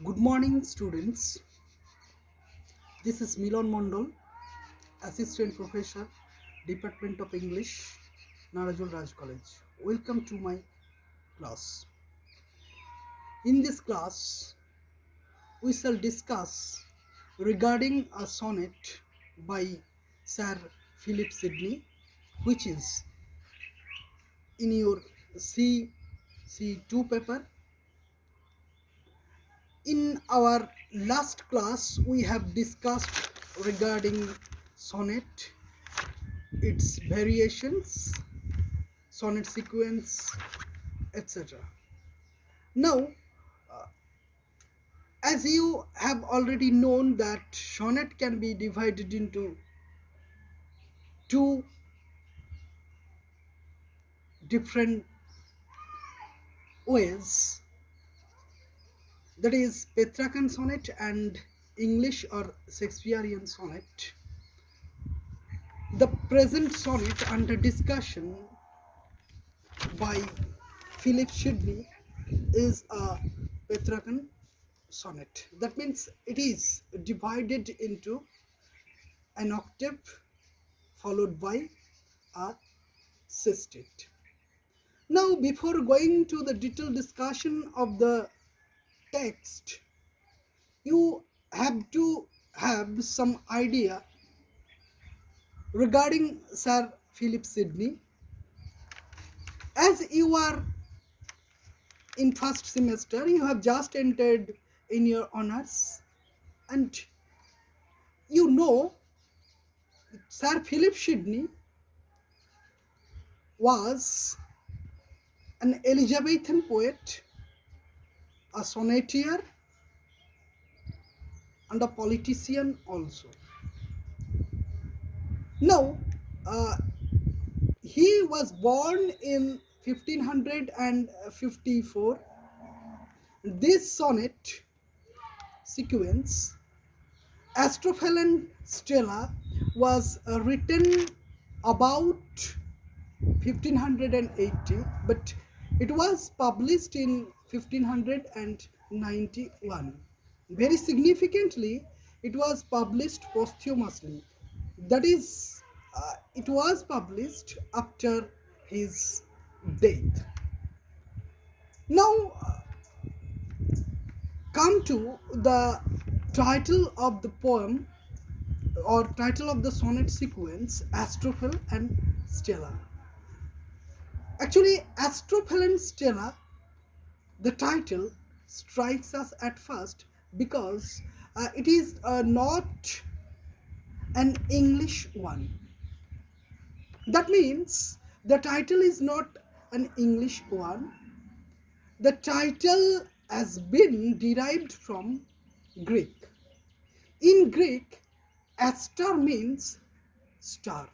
Good morning, students. This is Milan, Assistant Professor, Department of English, Narajul Raj College. Welcome to my class. In this class, we shall discuss regarding a sonnet by Sir Philip Sidney, which is in your CC2 paper. In our last class, we have discussed regarding sonnet, its variations, sonnet sequence, etc. Now, as you have already known that sonnet can be divided into two different ways, that is Petrarchan sonnet and English or Shakespearean sonnet. The present sonnet under discussion by Philip Sidney is a Petrarchan sonnet. That means it is divided into an octave followed by a sestet. Now, before going to the detailed discussion of the text, you have to have some idea regarding Sir Philip Sidney. As you are in first semester, you have just entered in your honors, and you know Sir Philip Sidney was an Elizabethan poet, a sonneteer, and a politician also. Now, uh, he was born in 1554. This sonnet sequence, Astrophel and Stella, was written about 1580, but it was published in 1591. Very significantly, it was published posthumously. That is, it was published after his death. Now, come to the title of the poem or title of the sonnet sequence, Astrophel and Stella. Actually, Astrophel and Stella, the title strikes us at first because it is not an English one. That means the title is not an English one. The title has been derived from Greek. In Greek, Astar means star,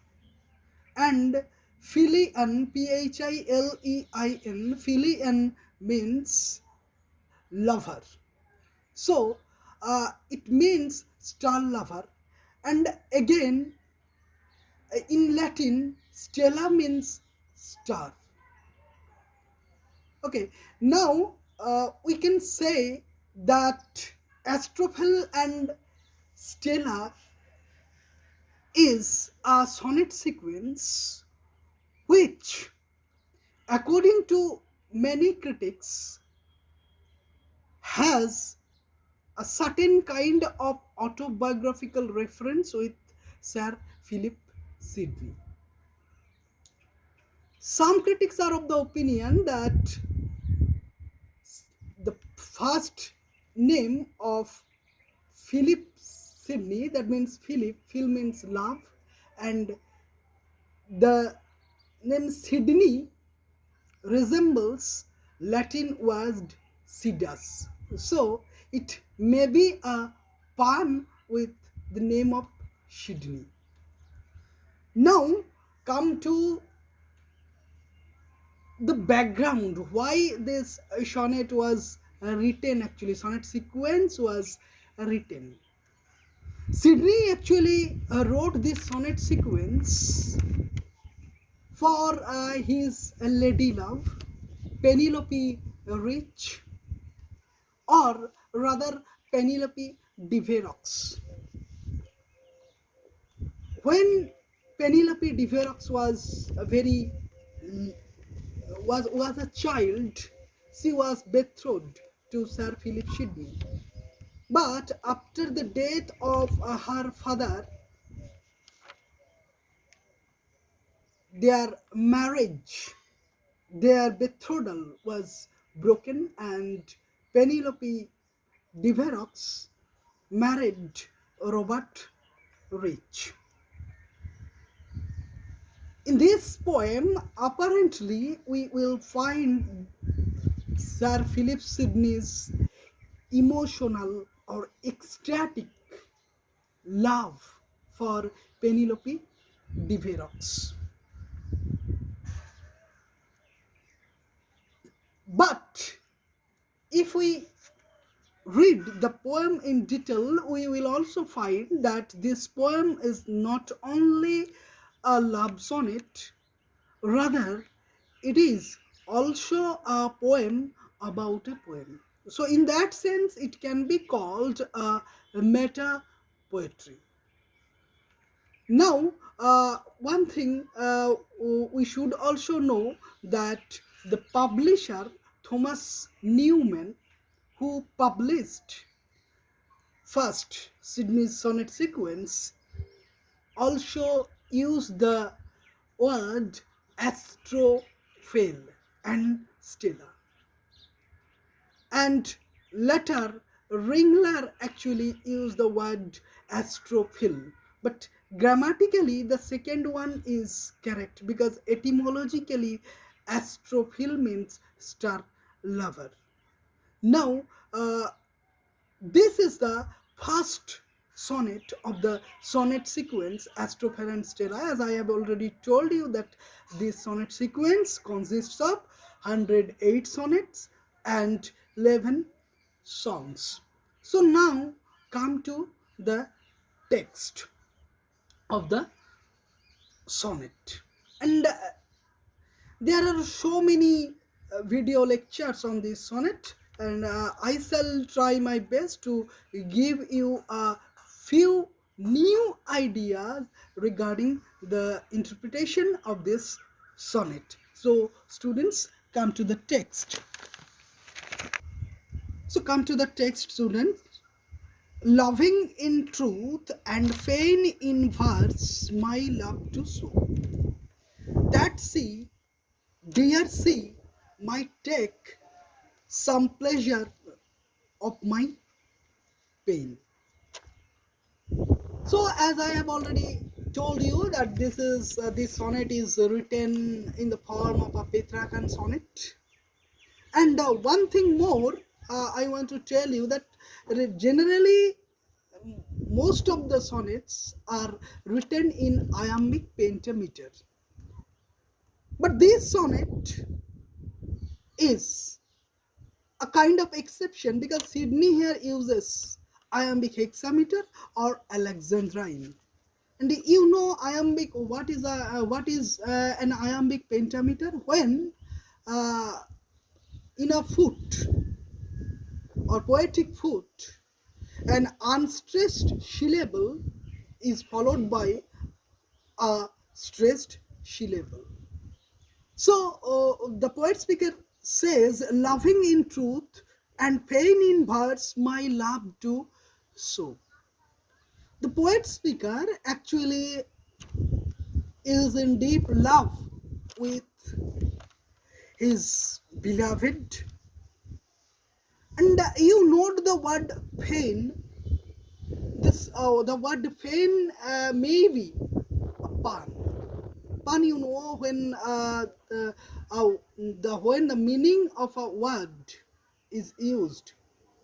and Philian, Philein, Philian means lover. So it means star lover, and again in Latin, stella means star. Okay, now we can say that Astrophel and Stella is a sonnet sequence which, according to many critics, has a certain kind of autobiographical reference with Sir Philip Sidney. Some critics are of the opinion that the first name of Philip Sidney, that means Philip, Phil means love, and the name Sidney resembles Latin word sidus. So it may be a pun with the name of Sidney. Now come to the background, why this sonnet was written, actually sonnet sequence was written. Sidney actually wrote this sonnet sequence for his lady love Penelope Rich, or rather Penelope Diverox. When Penelope Diverox was a very was a child, she was betrothed to Sir Philip Sidney. But after the death of her father, their marriage, their betrothal was broken, and Penelope Diverox married Robert Rich. In this poem, apparently, we will find Sir Philip Sidney's emotional or ecstatic love for Penelope Diverox. But if we read the poem in detail, we will also find that this poem is not only a love sonnet, rather, it is also a poem about a poem. So, in that sense, it can be called a meta poetry. Now, one thing we should also know that the publisher Thomas Newman, who published first Sidney's sonnet sequence, also used the word astrophale and stella. And later, Ringler actually used the word astrophil. But grammatically, the second one is correct because etymologically, astrophil means star lover. Now, this is the first sonnet of the sonnet sequence Astrophel and Stella. As I have already told you that this sonnet sequence consists of 108 sonnets and 11 songs. So now come to the text of the sonnet. And there are so many video lectures on this sonnet, and I shall try my best to give you a few new ideas regarding the interpretation of this sonnet. So students, come to the text. So come to the text, students. Loving in truth and fain in verse my love to show, that sea, dear sea, might take some pleasure of my pain. So, as I have already told you that this sonnet is written in the form of a Petrarchan sonnet. And one thing more, I want to tell you that generally most of the sonnets are written in iambic pentameter. But this sonnet is a kind of exception because Sidney here uses iambic hexameter or alexandrine. And you know iambic, what is an iambic pentameter? When uh, in a foot or poetic foot, an unstressed syllable is followed by a stressed syllable. So the poet speaker says, loving in truth and pain in verse, my love to show. The poet speaker actually is in deep love with his beloved. And you note the word pain. This the word pain may be a pun. Pun, you know, when when the meaning of a word is used,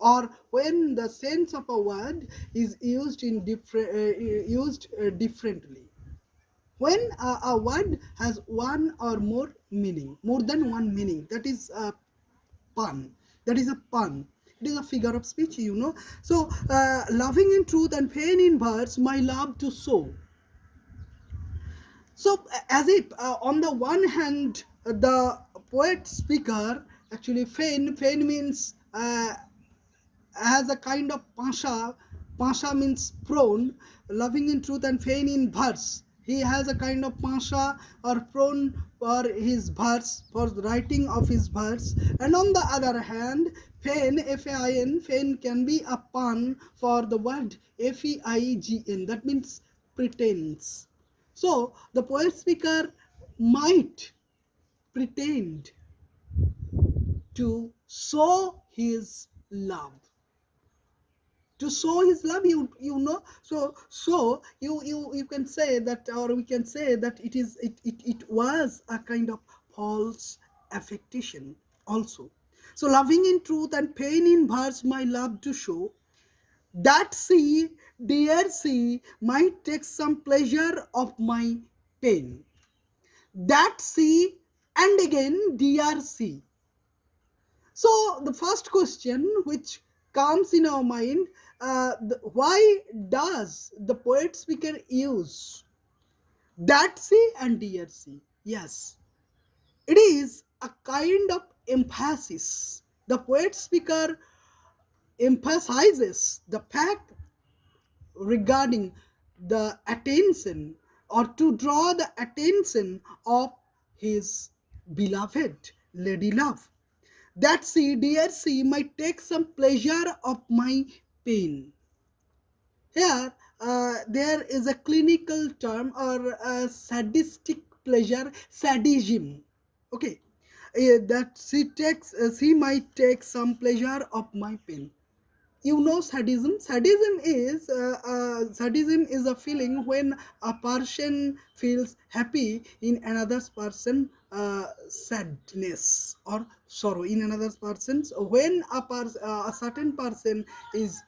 or when the sense of a word is used in differently. When a word has one or more than one meaning, that is a pun. That is a pun. It is a figure of speech, you know. So, loving in truth and pain in verse, my love to sow. So, as if on the one hand, the poet speaker actually feign means has a kind of pasha. Pasha means prone, loving in truth and fain in verse. He has a kind of pasha or prone for his verse, for the writing of his verse. And on the other hand, fain, F-A-I-N, fain can be a pun for the word F-E-I-G-N. That means pretends. So the poet speaker might pretend to show his love, to show his love, you know. So you can say that, or we can say that it was a kind of false affectation also. So loving in truth and pain in verse my love to show, that she, dear she, might take some pleasure of my pain, that she, and again dear she. So the first question which comes in our mind, why does the poet speaker use that she and dear she? Yes, it is a kind of emphasis. The poet speaker emphasizes the fact regarding the attention, or to draw the attention of his beloved lady love, that she, dear she, might take some pleasure of my pain. Here, there is a clinical term, or a sadistic pleasure, sadism. Okay, that she might take some pleasure of my pain. You know sadism. Sadism is a feeling when a person feels happy in another person sadness or sorrow in another person's. When a certain person is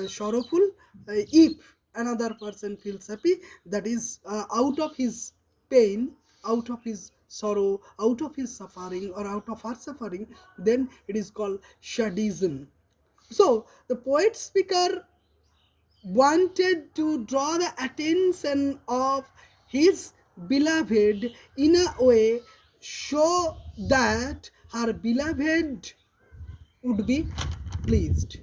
sorrowful, if another person feels happy, that is out of his pain, out of his sorrow, out of his suffering, or out of her suffering, then it is called sadism. So the poet speaker wanted to draw the attention of his beloved in a way, show that her beloved would be pleased.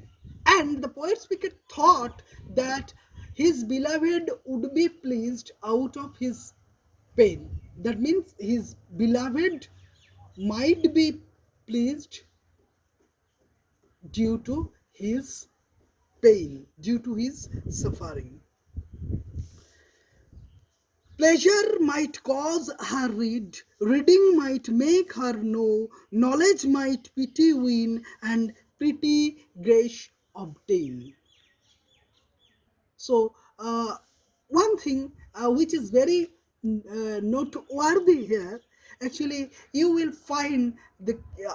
And the poet speaker thought that his beloved would be pleased out of his pain. That means his beloved might be pleased due to his pain, due to his suffering. Pleasure might cause her read, reading might make her know, knowledge might pity win, and pretty grace obtain. So, one thing which is very noteworthy here, actually, you will find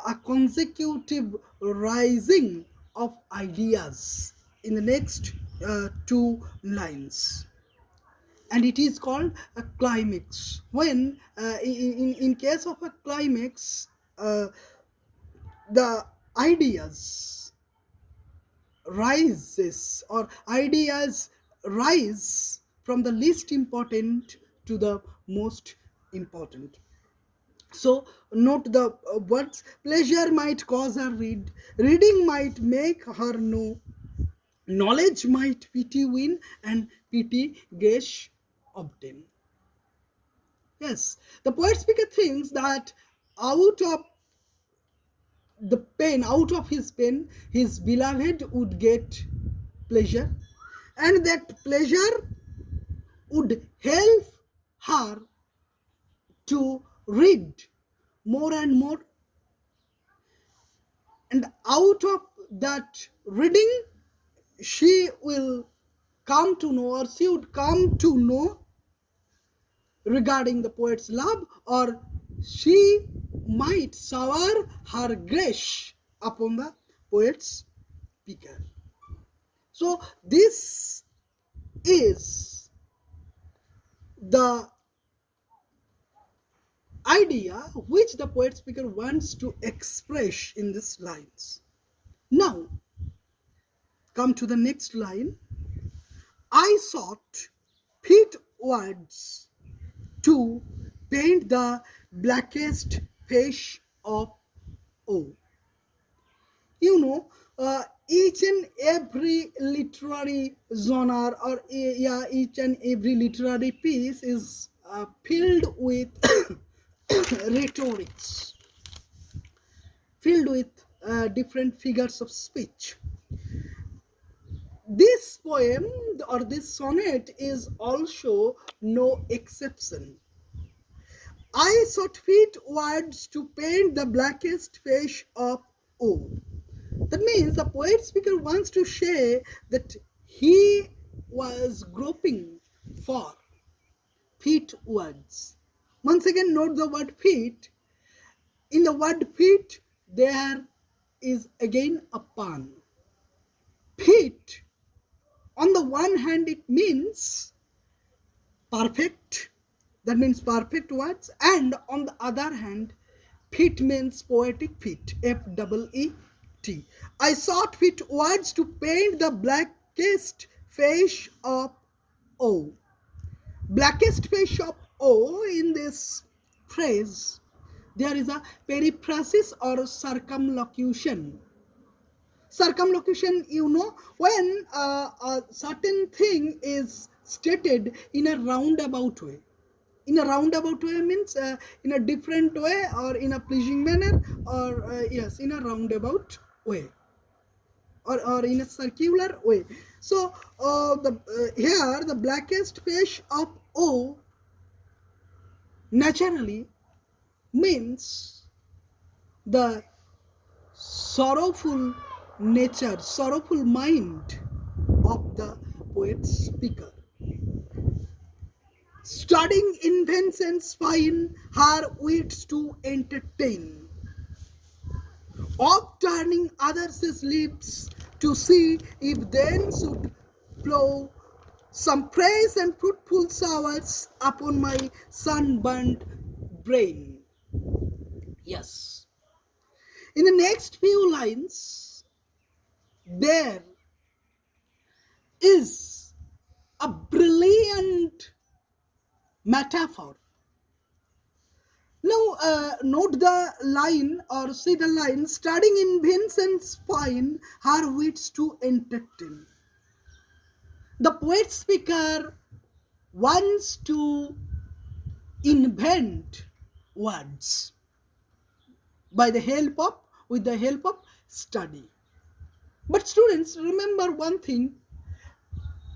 a consecutive rising of ideas in the next two lines, and it is called a climax. When in case of a climax, the ideas rises, or ideas rise from the least important to the most important. So note the words: pleasure might cause her read, reading might make her know, knowledge might pity win, and pity grace obtain. Yes, the poet speaker thinks that out of the pain, out of his pain, his beloved would get pleasure, and that pleasure would help her to read more and more, and out of that reading, she will come to know, or she would come to know regarding the poet's love, or she might shower her grace upon the poet's speaker. So this is the idea which the poet speaker wants to express in these lines. Now, come to the next line. I sought fit words to paint the blackest face of O. You know, each and every literary genre, or yeah, each and every literary piece is filled with rhetorics, filled with different figures of speech. This poem or this sonnet is also no exception. I sought fit words to paint the blackest face of O. That means the poet speaker wants to say that he was groping for fit words. Once again, note the word fit. In the word fit, there is again a pun. Fit, on the one hand, it means perfect, that means perfect words, and on the other hand, fit means poetic fit, F-E-E-T. I sought fit words to paint the blackest face of O. Blackest face of O, in this phrase there is a periphrasis or circumlocution. Circumlocution, when a certain thing is stated in a roundabout way. In a roundabout way means in a different way, or in a pleasing manner, or yes, in a roundabout way, or in a circular way. So the here the blackest face of O naturally means the sorrowful nature, sorrowful mind of the poet speaker. Studying invents and spine her wits to entertain, of turning others' lips to see if then should flow some praise and fruitful showers upon my sunburnt brain. Yes. In the next few lines, there is a brilliant metaphor. Now, note the line or see the line, studying in Vincent's spine, her wits to entertain. The poet speaker wants to invent words with the help of study. But students, remember one thing,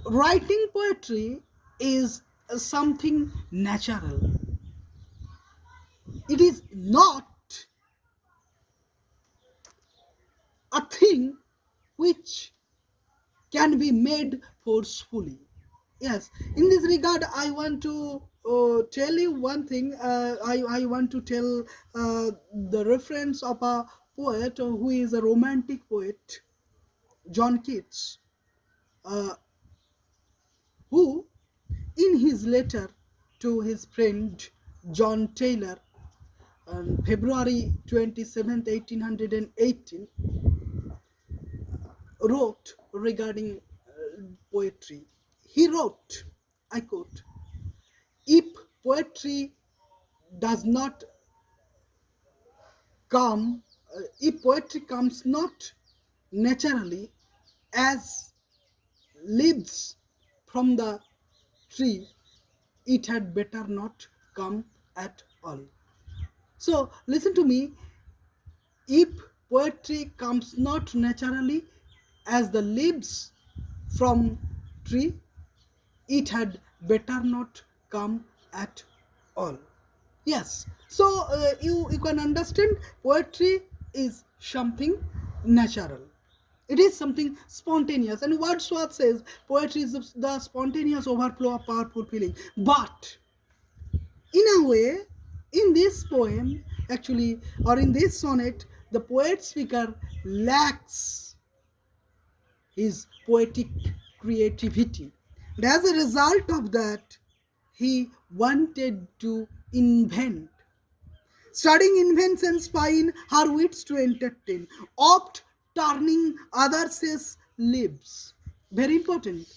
writing poetry is something natural. It is not a thing which can be made forcefully. Yes, in this regard, I want to tell you one thing. I want to tell the reference of a poet who is a romantic poet, John Keats, uh, who, in his letter to his friend John Taylor on February 27th, 1818, wrote regarding poetry. He wrote, I quote, if poetry does not come, if poetry comes not naturally as leaves from the tree, it had better not come at all. So, listen to me. If poetry comes not naturally as the leaves from tree, it had better not come at all. Yes, so you can understand poetry is something natural. It is something spontaneous, and Wordsworth says poetry is the spontaneous overflow of powerful feeling. But in a way, in this poem, actually, or in this sonnet, the poet speaker lacks his poetic creativity. And as a result of that, he wanted to invent. Studying invents and spine her wits to entertain, oft turning others' lips. Very important.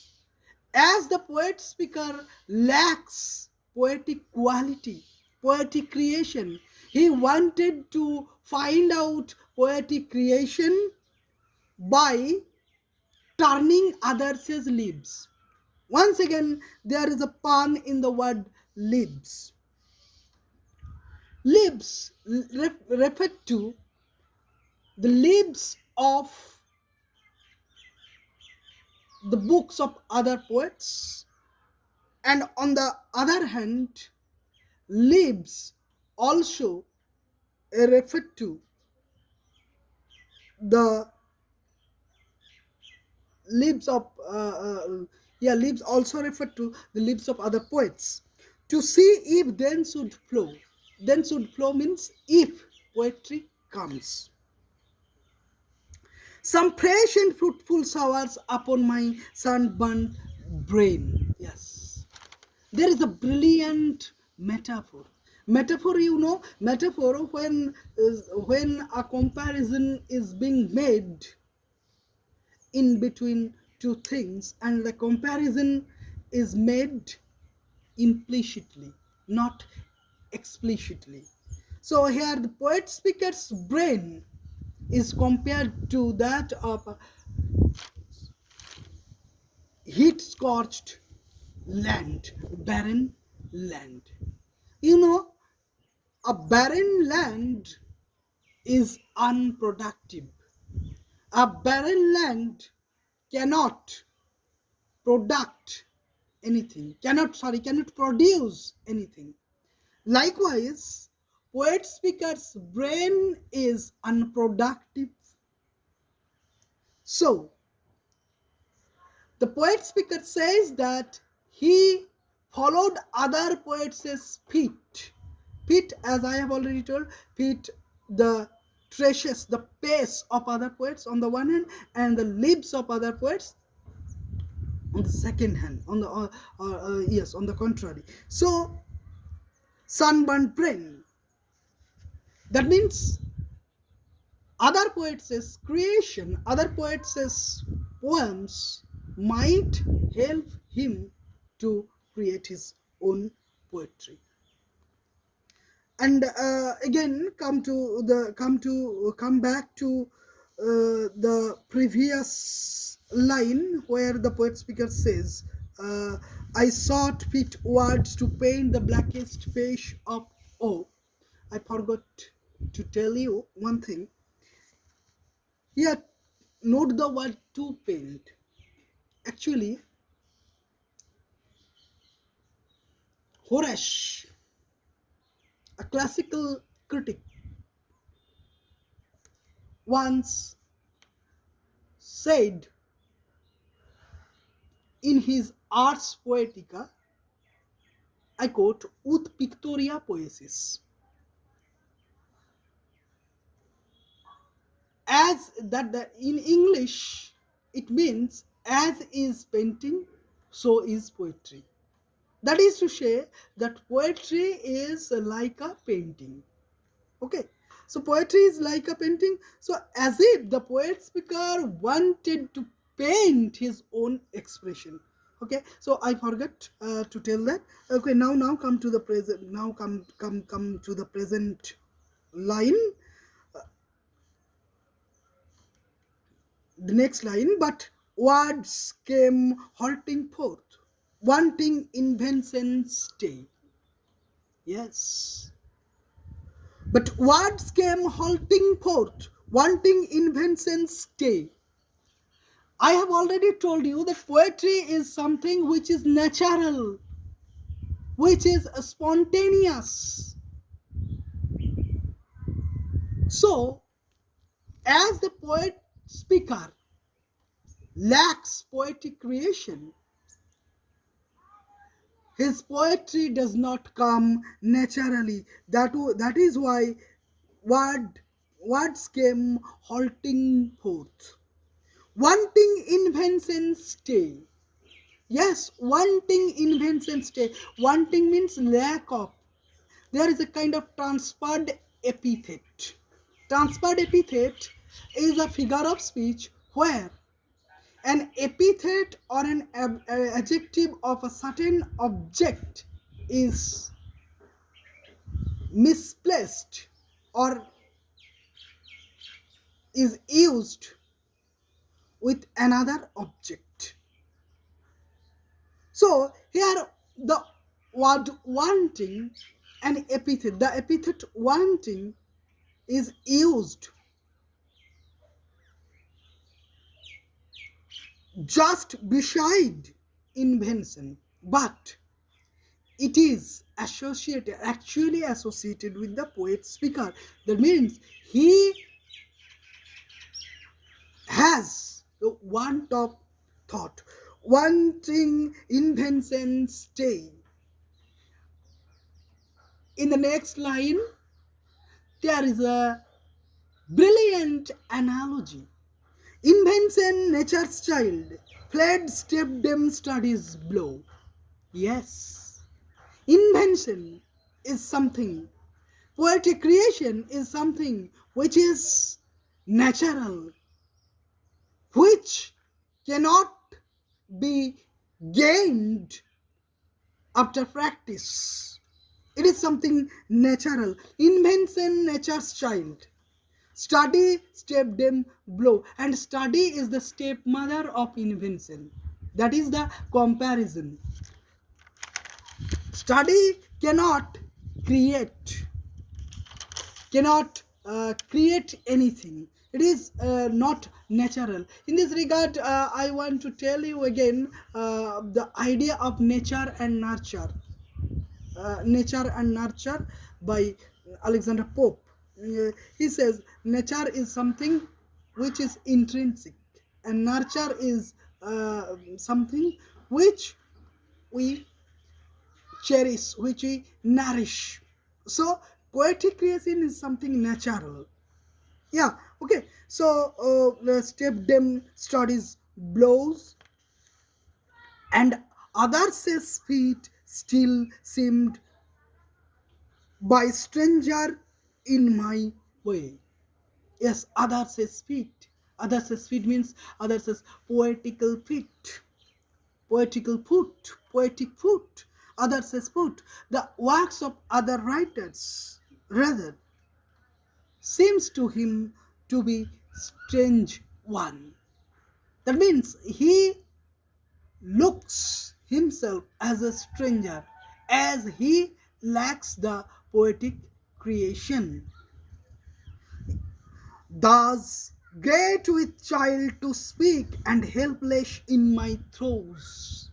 As the poet speaker lacks poetic quality, poetic creation, he wanted to find out poetic creation by turning others' lives. Once again, there is a pun in the word lives. Lives refer to the lives of the books of other poets, and on the other hand, lives also refer to the lives of lives also refer to the lives of other poets. To see if then should flow. Then should flow means if poetry comes. Some fresh and fruitful showers upon my sunburnt brain. Yes. There is a brilliant metaphor. Metaphor when a comparison is being made in between two things, and the comparison is made implicitly, not explicitly. So here the poet speaker's brain is compared to that of a heat scorched land, barren land. You know, a barren land is unproductive. A barren land cannot product anything, cannot produce anything. Likewise, poet speaker's brain is unproductive. So the poet speaker says that he followed other poets' feet. Feet, as I have already told, feet, the traces, the pace of other poets on the one hand, and the lips of other poets on the second hand, on the yes, on the contrary. So sunburnt brain. That means other poets' creation, other poets' poems might help him to create his own poetry. And again, come back to the previous line where the poet speaker says, "I sought fit words to paint the blackest face of O." I forgot to tell you one thing. Here, note the word "to paint." Actually, Horace, a classical critic, once said in his Ars Poetica, I quote, "Ut pictoria poesis." As that in English, it means as is painting, so is poetry. That is to say that poetry is like a painting. Okay, so poetry is like a painting. So as if the poet speaker wanted to paint his own expression. Okay, so I forgot to tell that. Okay, now come to the present. Now come to the present line. The next line. But words came halting forth, wanting invention's stay. Yes. But words came halting forth, wanting invention's stay. I have already told you that poetry is something which is natural, which is spontaneous. So, as the poet speaker lacks poetic creation, his poetry does not come naturally. That is why words came halting forth, wanting invention stay. Yes, wanting invention stay. Wanting means lack of. There is a kind of transferred epithet. Transferred epithet is a figure of speech where an epithet or an adjective of a certain object is misplaced or is used with another object. So here the word wanting, an epithet, the epithet wanting is used just beside invention, but it is associated, actually associated with the poet speaker. That means he has the want of thought, wanting invention stay. In the next line, there is a brilliant analogy. Invention, nature's child, fled step them studies blow. Yes, invention is something, poetic creation is something which is natural, which cannot be gained after practice. It is something natural. Invention, nature's child. Study, step them blow. And study is the stepmother of invention. That is the comparison. Study create, cannot create anything. It is not natural. In this regard, I want to tell you again the idea of nature and nurture. Nature and Nurture by Alexander Pope. He says nature is something which is intrinsic, and nurture is something which we cherish, which we nourish. So, poetic creation is something natural. Yeah, okay. So, the step them studies blows, and others' feet still seemed by stranger in my way. Yes, others says feet. Others says feet means others says poetical feet, poetical foot, poetic foot. Others says foot. The works of other writers rather seems to him to be strange one. That means he looks himself as a stranger, as he lacks the poetic creation. Thus great with child to speak and helpless in my throes.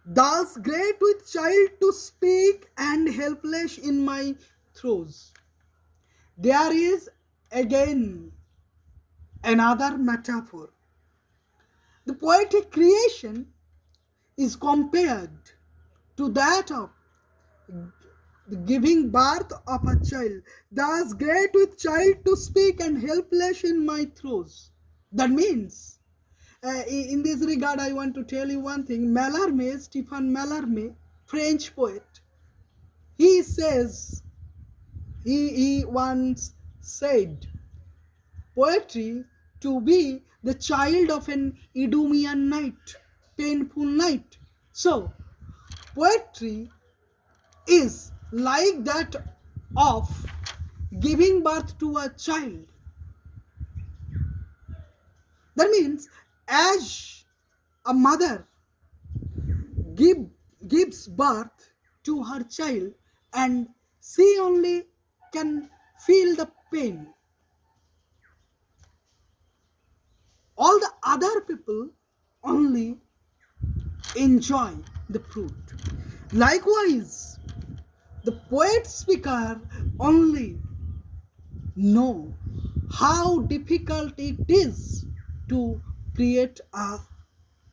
Thus great with child to speak and helpless in my throes. There is again another metaphor. The poetic creation is compared to that of the giving birth of a child. Thus great with child to speak and helpless in my throes. That means, in this regard, I want to tell you one thing. Mallarmé, Stephen Mallarmé, French poet, he says, he once said, poetry to be the child of an Idumean night, painful night. So, poetry is like that of giving birth to a child. That means, as a mother give, gives birth to her child and she only can feel the pain, all the other people only enjoy the fruit. Likewise, the poet speaker only know how difficult it is to create a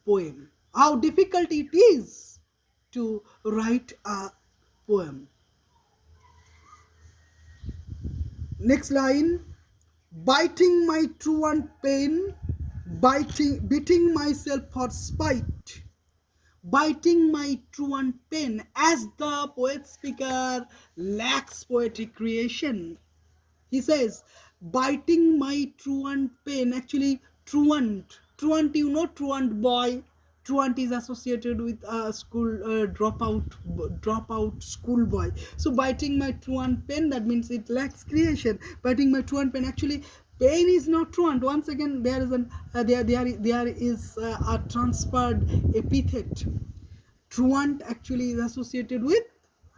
poem, how difficult it is to write a poem. Next line, biting my truant pain, beating myself for spite, biting my truant pen, as the poet speaker lacks poetic creation. He says, biting my truant pen. Actually, truant, you know, truant boy. Truant is associated with a school dropout school boy. So biting my truant pen, that means it lacks creation. Biting my truant pen. Actually, Pain is not truant. Once again, there is there is a transferred epithet. Truant actually is associated with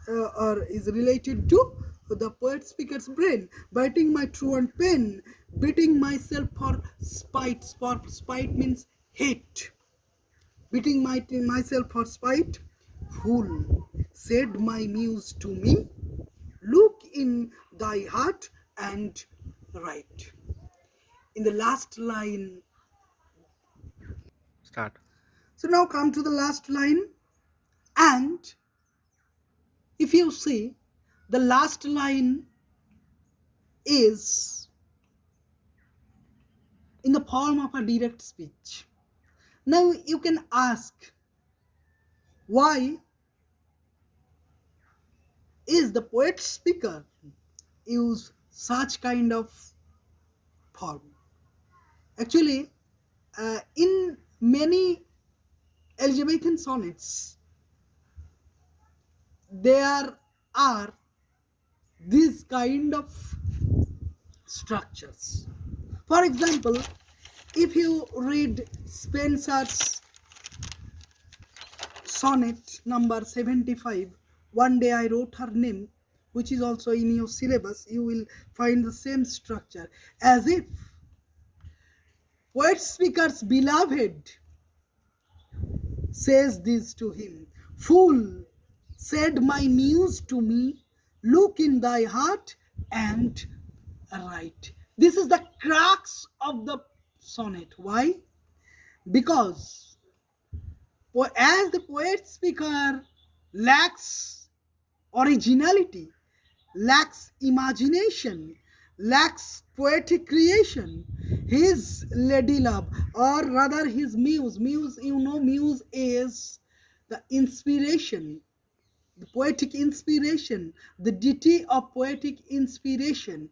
or is related to the poet speaker's brain. Biting my truant pen, beating myself for spite. Spite means hate. Beating myself for spite. Fool, said my muse to me, look in thy heart and write. In the last line, Start. so now come to the last line, and if you see, the last line is in the form of a direct speech. Now you can ask, why is the poet speaker use such kind of form? Actually, in many Elizabethan sonnets, there are these kind of structures. For example, if you read Spenser's sonnet number 75, One Day I Wrote Her Name, which is also in your syllabus, you will find the same structure. As if poet speaker's beloved says this to him, fool, said my muse to me, look in thy heart and write. This is the crux of the sonnet. Why? Because as the poet speaker lacks originality, lacks imagination, lacks poetic creation, his lady love, or rather his muse, you know, muse is the inspiration, the poetic inspiration, the deity of poetic inspiration.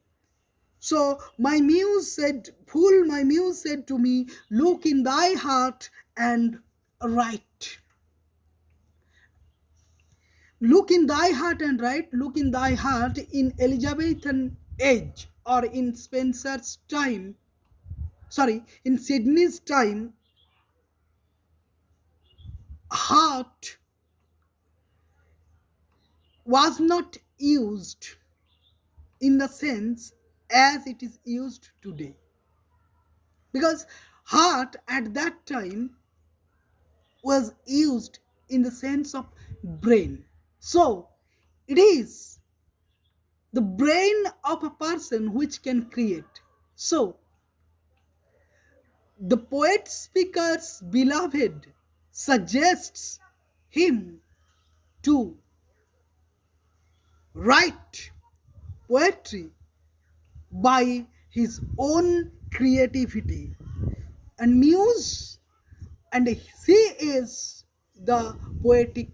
So my muse said, fool, my muse said to me, look in thy heart and write. Look in thy heart and write. Look in thy heart in Elizabethan age, or in Spenser's time, sorry, in Sidney's time, heart was not used in the sense as it is used today. Because heart at that time was used in the sense of brain. So it is the brain of a person which can create. So the poet speaker's beloved suggests him to write poetry by his own creativity. And muse, and she is the poetic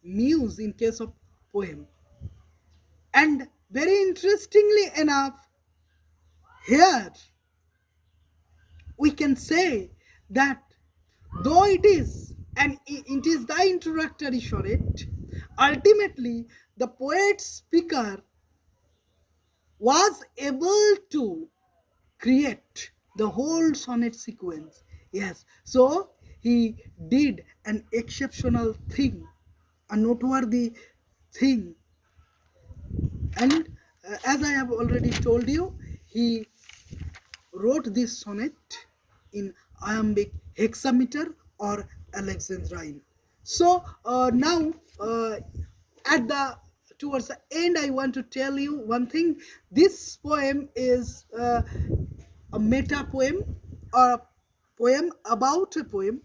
muse in case of poem. And very interestingly enough, here we can say that though it is and it is the introductory sonnet, ultimately the poet speaker was able to create the whole sonnet sequence. Yes, so he did an exceptional thing, a noteworthy thing. And as I have already told you, he wrote this sonnet in iambic hexameter or Alexandrine. So now at the towards the end, I want to tell you one thing. This poem is a meta poem, or a poem about a poem,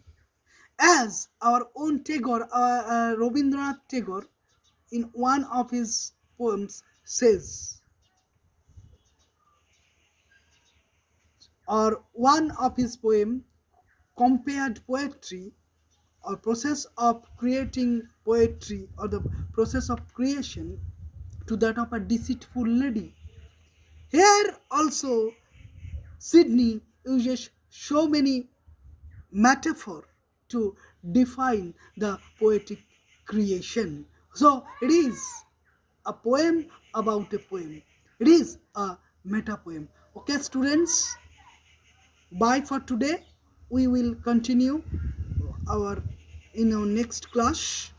as our own Tagore, Rabindranath Tagore, in one of his poems says, or one of his poem compared poetry or process of creating poetry, or the process of creation, to that of a deceitful lady. Here also Sidney uses so many metaphor to define the poetic creation. So it is a poem about a poem. It is a meta poem. Okay, students, bye for today. We will continue our in our next class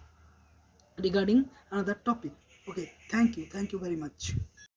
regarding another topic. Okay, thank you very much.